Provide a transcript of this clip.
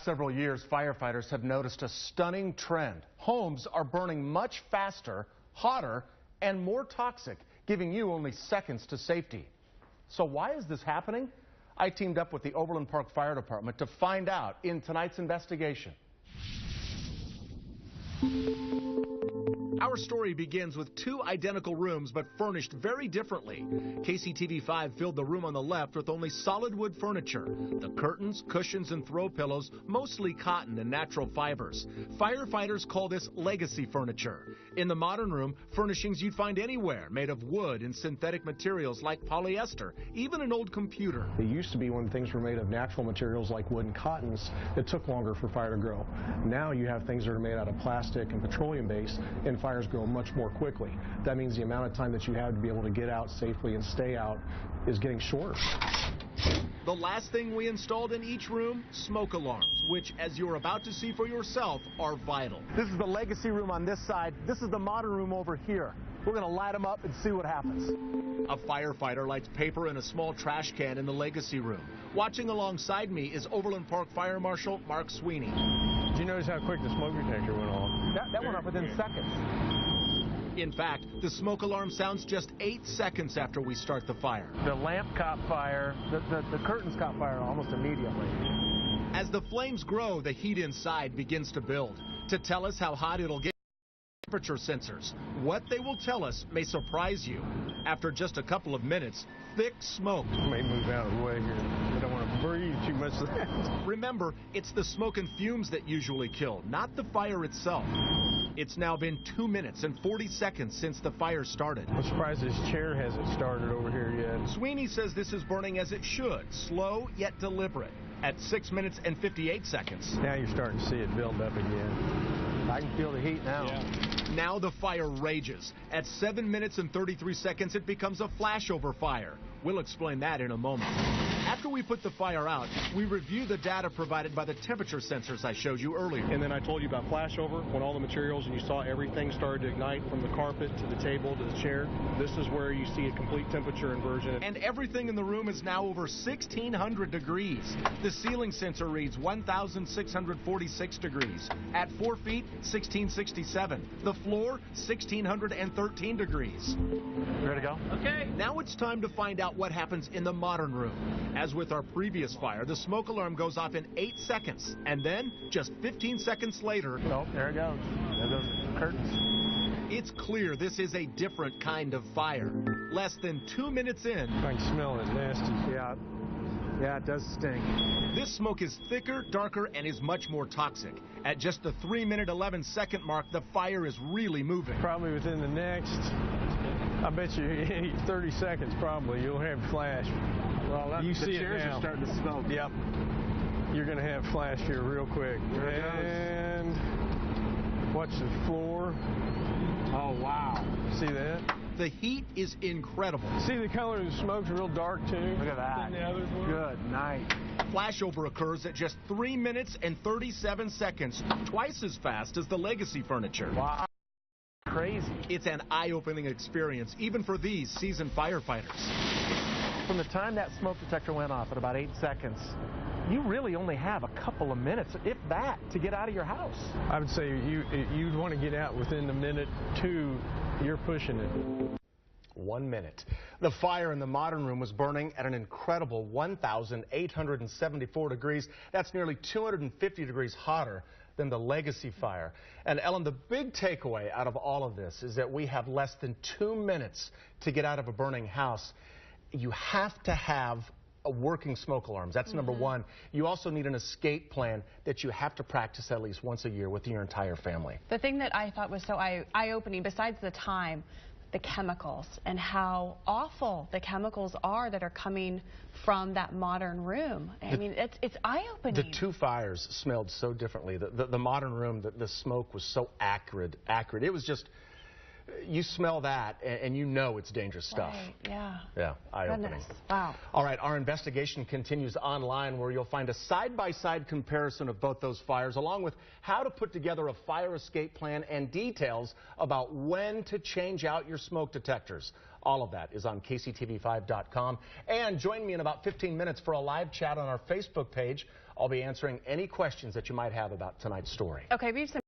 several years, firefighters have noticed a stunning trend. Homes are burning much faster, hotter, and more toxic, giving you only seconds to safety. So why is this happening? I teamed up with the Overland Park Fire Department to find out in tonight's investigation. Our story begins with two identical rooms, but furnished very differently. Kctv 5 filled the room on the left with only solid wood furniture. The curtains, cushions, and throw pillows, mostly cotton and natural fibers. Firefighters call this legacy furniture. In the modern room, furnishings you'd find anywhere, made of wood and synthetic materials like polyester, even an old computer. It used to be when things were made of natural materials like wood and cottons, it took longer for fire to grow. Now you have things that are made out of plastic and petroleum base, and fires grow much more quickly. That means the amount of time that you have to be able to get out safely and stay out is getting shorter. The last thing we installed in each room, smoke alarms, which, as you're about to see for yourself, are vital. This is the legacy room on this side. This is the modern room over here. We're going to light them up and see what happens. A firefighter lights paper in a small trash can in the legacy room. Watching alongside me is Overland Park Fire Marshal Mark Sweeney. Did you notice how quick the smoke detector went off? That went off within seconds. In fact, the smoke alarm sounds just 8 seconds after we start the fire. The lamp caught fire, the curtains caught fire almost immediately. As the flames grow, the heat inside begins to build. To tell us how hot it'll get, temperature sensors. What they will tell us may surprise you. After just a couple of minutes, thick smoke. I may move out of the way here. I don't want to breathe too much of that. Remember, it's the smoke and fumes that usually kill, not the fire itself. It's now been 2 minutes and 40 seconds since the fire started. I'm surprised this chair hasn't started over here yet. Sweeney says this is burning as it should, slow yet deliberate. At 6 minutes and 58 seconds. Now you're starting to see it build up again. I can feel the heat now. Yeah. Now the fire rages. At 7 minutes and 33 seconds, it becomes a flashover fire. We'll explain that in a moment. After we put the fire out, we review the data provided by the temperature sensors I showed you earlier. And then I told you about flashover, when all the materials and you saw everything started to ignite from the carpet to the table to the chair. This is where you see a complete temperature inversion. And everything in the room is now over 1,600 degrees. The ceiling sensor reads 1,646 degrees. At 4 feet, 1,667. The floor, 1,613 degrees. Ready to go? Okay. Now it's time to find out what happens in the modern room. As with our previous fire, the smoke alarm goes off in 8 seconds. And then, just 15 seconds later... Oh, there it goes. There goes the curtains. It's clear this is a different kind of fire. Less than 2 minutes in... I can smell it. Nasty. Yeah, it does stink. This smoke is thicker, darker, and is much more toxic. At just the 3-minute, 11-second mark, the fire is really moving. Probably within the next, I bet you 30 seconds probably, you'll have flash. Well, you see the chairs it now. Are starting to smoke. Yep. You're going to have flash here real quick. And watch the floor. Oh, wow. See that? The heat is incredible. See the color of the smoke's real dark too? Look at that. Good night. Flashover occurs at just 3 minutes and 37 seconds, twice as fast as the legacy furniture. Wow. Crazy. It's an eye-opening experience, even for these seasoned firefighters. From the time that smoke detector went off at about 8 seconds, you really only have a couple of minutes, if that, to get out of your house. I would say you'd want to get out within a minute, 2. You're pushing it. 1 minute. The fire in the modern room was burning at an incredible 1,874 degrees. That's nearly 250 degrees hotter than the legacy fire. And Ellen, the big takeaway out of all of this is that we have less than 2 minutes to get out of a burning house. You have to have working smoke alarms. That's number one. You also need an escape plan that you have to practice at least once a year with your entire family. The thing that I thought was so eye-opening, besides the time, the chemicals and how awful the chemicals are that are coming from that modern room. I mean, it's eye-opening. The two fires smelled so differently. The modern room, the smoke was so acrid. It was just... You smell that, and you know it's dangerous stuff. Right, yeah. Yeah, eye-opening. Goodness, wow. All right, our investigation continues online, where you'll find a side-by-side comparison of both those fires, along with how to put together a fire escape plan and details about when to change out your smoke detectors. All of that is on KCTV5.com. And join me in about 15 minutes for a live chat on our Facebook page I'll be answering any questions that you might have about tonight's story. Okay, we have some